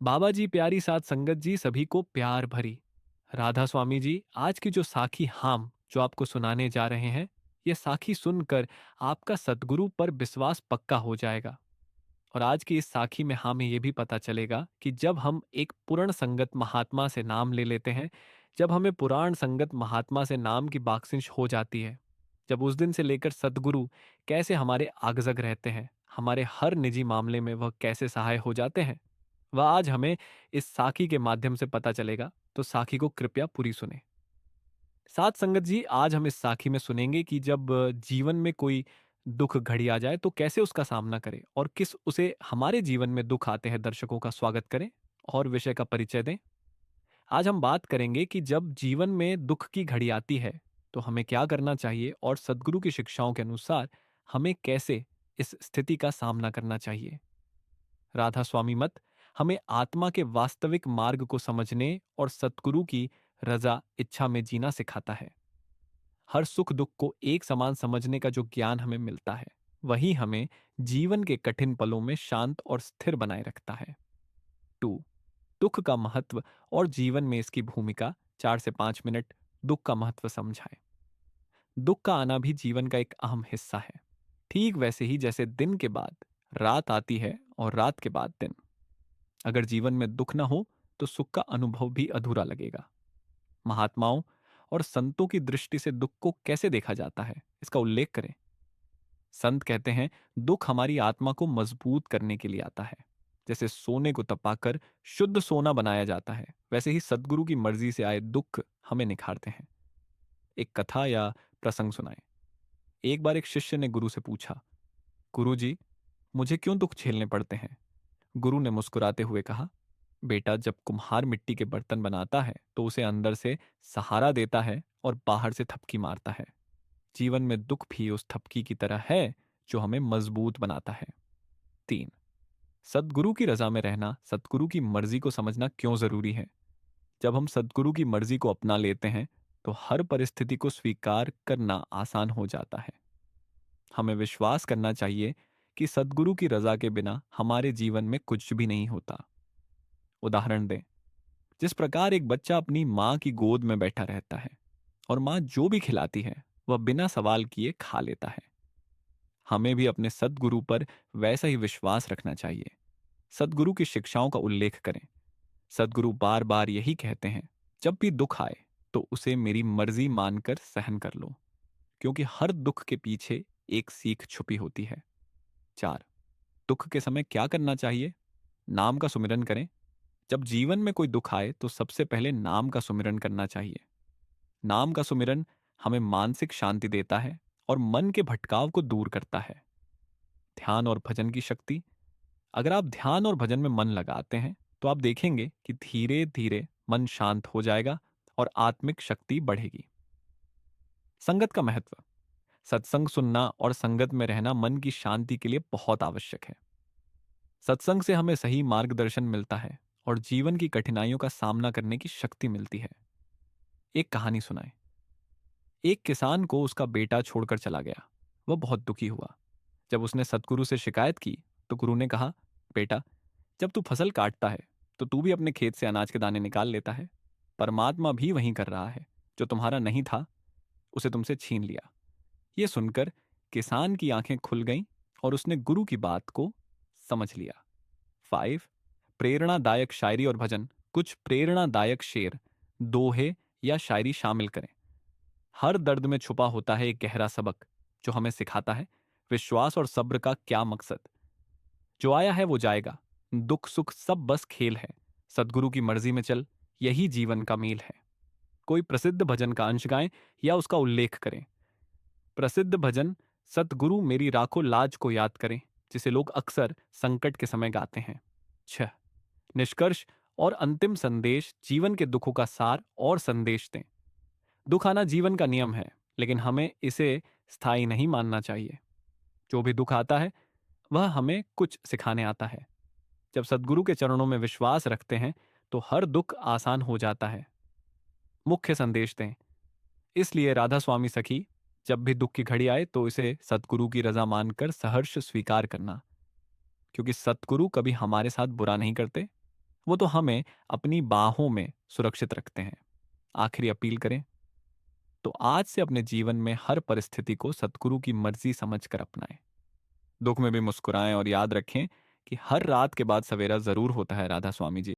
बाबा जी, प्यारी साध संगत जी, सभी को प्यार भरी राधा स्वामी जी। आज की जो साखी हम जो आपको सुनाने जा रहे हैं, ये साखी सुनकर आपका सदगुरु पर विश्वास पक्का हो जाएगा। और आज की इस साखी में हमें यह भी पता चलेगा कि जब हम एक पूर्ण संगत महात्मा से नाम ले लेते हैं, जब हमें पुराण संगत महात्मा से नाम की बाकसिंच हो जाती है, जब उस दिन से लेकर सदगुरु कैसे हमारे आगजग रहते हैं, हमारे हर निजी मामले में वह कैसे सहाय हो जाते हैं, वह आज हमें इस साखी के माध्यम से पता चलेगा। तो साखी को कृपया पूरी सुने। साथ संगत जी, आज हम इस साखी में सुनेंगे कि जब जीवन में कोई दुख घड़ी आ जाए तो कैसे उसका सामना करें और किस उसे हमारे जीवन में दुख आते हैं दर्शकों का स्वागत करें और विषय का परिचय दें। आज हम बात करेंगे कि जब जीवन में दुख की घड़ी आती है तो हमें क्या करना चाहिए और सदगुरु की शिक्षाओं के अनुसार हमें कैसे इस स्थिति का सामना करना चाहिए। राधा स्वामी मत हमें आत्मा के वास्तविक मार्ग को समझने और सतगुरु की रजा इच्छा में जीना सिखाता है। हर सुख दुख को एक समान समझने का जो ज्ञान हमें मिलता है, वही हमें जीवन के कठिन पलों में शांत और स्थिर बनाए रखता है। 2, दुख का महत्व और जीवन में इसकी भूमिका। 4 से 5 मिनट दुख का महत्व समझाएं। दुख का आना भी जीवन का एक अहम हिस्सा है, ठीक वैसे ही जैसे दिन के बाद रात आती है और रात के बाद दिन। अगर जीवन में दुख न हो तो सुख का अनुभव भी अधूरा लगेगा। महात्माओं और संतों की दृष्टि से दुख को कैसे देखा जाता है, इसका उल्लेख करें। संत कहते हैं, दुख हमारी आत्मा को मजबूत करने के लिए आता है। जैसे सोने को तपाकर शुद्ध सोना बनाया जाता है, वैसे ही सदगुरु की मर्जी से आए दुख हमें निखारते हैं। एक कथा या प्रसंग सुनाए। एक बार एक शिष्य ने गुरु से पूछा, गुरु जी, मुझे क्यों दुख झेलने पड़ते हैं? गुरु ने मुस्कुराते हुए कहा, बेटा, जब कुम्हार मिट्टी के बर्तन बनाता है तो उसे अंदर से सहारा देता है और बाहर से थपकी मारता है। जीवन में दुख भी उस थपकी की तरह है जो हमें मजबूत बनाता है। 3, सदगुरु की रजा में रहना, सदगुरु की मर्जी को समझना क्यों जरूरी है। जब हम सदगुरु की मर्जी को अपना लेते हैं तो हर परिस्थिति को स्वीकार करना आसान हो जाता है। हमें विश्वास करना चाहिए कि सदगुरु की रजा के बिना हमारे जीवन में कुछ भी नहीं होता। उदाहरण दें, जिस प्रकार एक बच्चा अपनी माँ की गोद में बैठा रहता है और माँ जो भी खिलाती है वह बिना सवाल किए खा लेता है, हमें भी अपने सदगुरु पर वैसा ही विश्वास रखना चाहिए। सदगुरु की शिक्षाओं का उल्लेख करें। सदगुरु बार बार यही कहते हैं, जब भी दुख आए तो उसे मेरी मर्जी मानकर सहन कर लो, क्योंकि हर दुख के पीछे एक सीख छुपी होती है। 4, दुख के समय क्या करना चाहिए? नाम का सुमिरन करें। जब जीवन में कोई दुख आए तो सबसे पहले नाम का सुमिरन करना चाहिए। नाम का सुमिरन हमें मानसिक शांति देता है और मन के भटकाव को दूर करता है। ध्यान और भजन की शक्ति। अगर आप ध्यान और भजन में मन लगाते हैं तो आप देखेंगे कि धीरे धीरे मन शांत हो जाएगा और आत्मिक शक्ति बढ़ेगी। संगत का महत्व। सत्संग सुनना और संगत में रहना मन की शांति के लिए बहुत आवश्यक है। सत्संग से हमें सही मार्गदर्शन मिलता है और जीवन की कठिनाइयों का सामना करने की शक्ति मिलती है। एक कहानी सुनाए। एक किसान को उसका बेटा छोड़कर चला गया। वह बहुत दुखी हुआ। जब उसने सतगुरु से शिकायत की तो गुरु ने कहा, बेटा, जब तू फसल काटता है तो तू भी अपने खेत से अनाज के दाने निकाल लेता है। परमात्मा भी वही कर रहा है। जो तुम्हारा नहीं था उसे तुमसे छीन लिया। यह सुनकर किसान की आंखें खुल गईं और उसने गुरु की बात को समझ लिया। 5, प्रेरणादायक शायरी और भजन। कुछ प्रेरणादायक शेर, दोहे या शायरी शामिल करें। हर दर्द में छुपा होता है एक गहरा सबक जो हमें सिखाता है विश्वास और सब्र का क्या मकसद। जो आया है वो जाएगा, दुख सुख सब बस खेल है। सदगुरु की मर्जी में चल, यही जीवन का मेल है। कोई प्रसिद्ध भजन का अंश गाएं या उसका उल्लेख करें। प्रसिद्ध भजन सतगुरु मेरी राखो लाज को याद करें, जिसे लोग अक्सर संकट के समय गाते हैं। 6, निष्कर्ष और अंतिम संदेश। जीवन के दुखों का सार और संदेश दें। दुख आना जीवन का नियम है, लेकिन हमें इसे स्थायी नहीं मानना चाहिए। जो भी दुख आता है वह हमें कुछ सिखाने आता है। जब सदगुरु के चरणों में विश्वास रखते हैं तो हर दुख आसान हो जाता है। मुख्य संदेश दें। इसलिए राधा स्वामी सखी, जब भी दुख की घड़ी आए तो इसे सतगुरु की रजा मानकर सहर्ष स्वीकार करना, क्योंकि सतगुरु कभी हमारे साथ बुरा नहीं करते वो तो हमें अपनी बाहों में सुरक्षित रखते हैं। आखिरी अपील करें तो आज से अपने जीवन में हर परिस्थिति को सतगुरु की मर्जी समझकर अपनाएं। दुख में भी मुस्कुराएं और याद रखें कि हर रात के बाद सवेरा जरूर होता है राधा स्वामी जी।